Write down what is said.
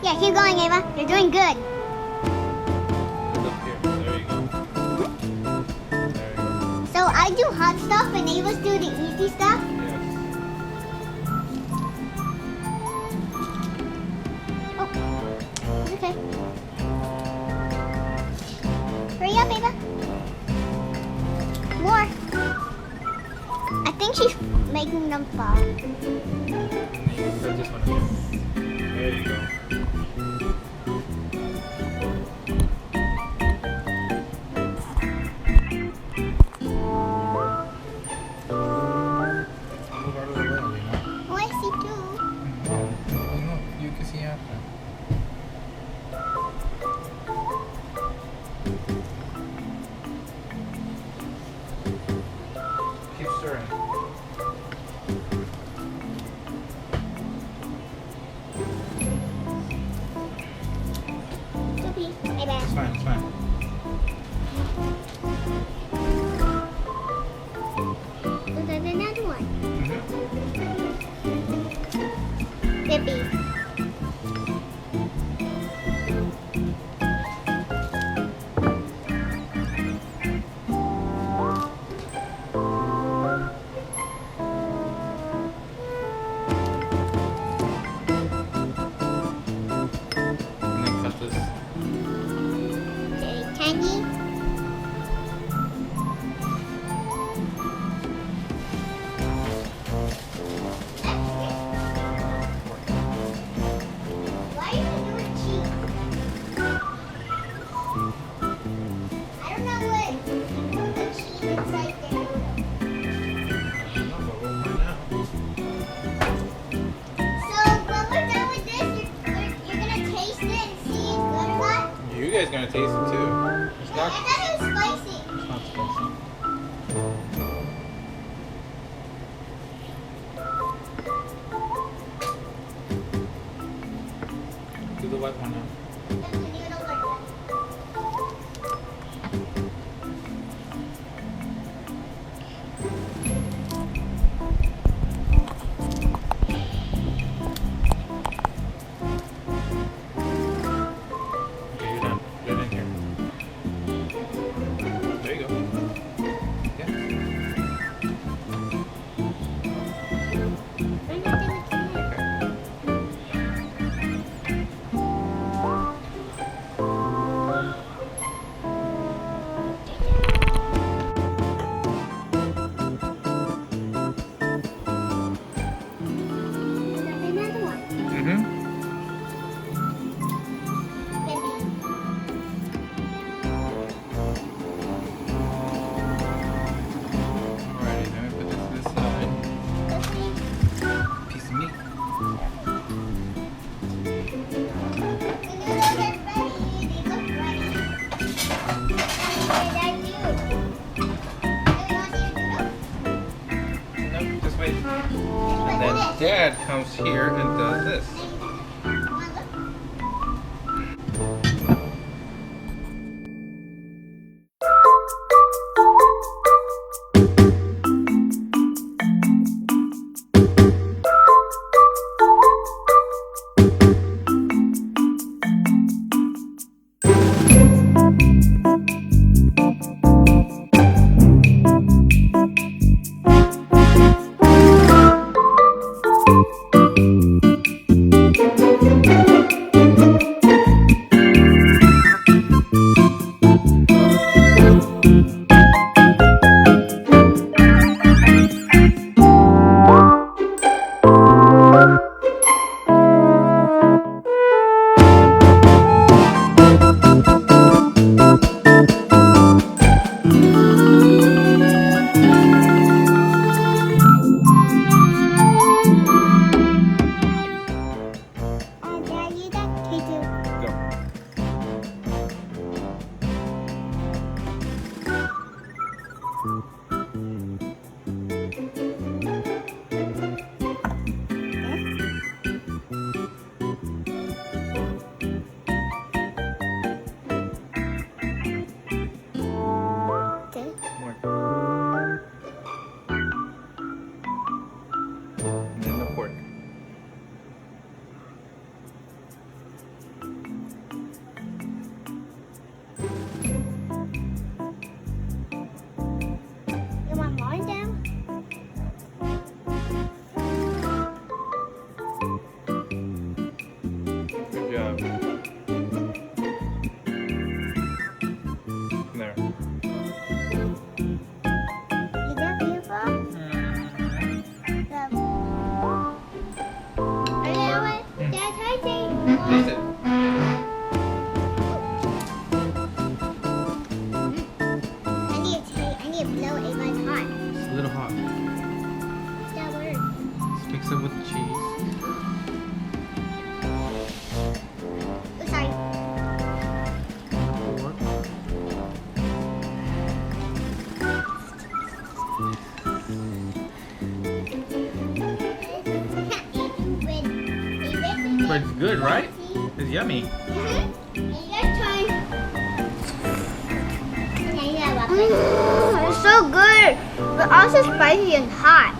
Yeah, keep going, Ava. You're doing good. Look here. There you go. There you go. So I do hot stuff and Ava's do the easy stuff? Yes. Oh, it's okay. Hurry up, Ava. More. I think she's making them fall. You put this one again. There you go. Move out of the way, Lena. Oh, I see two. No, you can see after. Keep stirring. Dippy. And then cut this. Okay, tangy. Why are you doing cheese? I don't know what the cheese inside there. But we'll find out. So when we're done with this, you're gonna taste it and see it's good or not? You guys gonna taste it too. It's I not. thought it was spicy. It's not spicy. Do the white one now. If the noodles are good. Okay, you're done. Put it in here. There you go. Yeah. Bring that thing to me. Okay. Another one. Mm-hmm. Alrighty, then we put this to the side. Piece of meat. Nope, just wait. And then Dad comes here and does this. Go. More. And then the pork. You want mine down? Good job. There. Is that beautiful? Are you know what? Dad, try Taste it. I need to blow it, but it's hot. It's a little hot. That works. Let's mix it with the cheese. Oh, sorry. Pork. But it's good, right? It's yummy. It's so good, but also spicy and hot.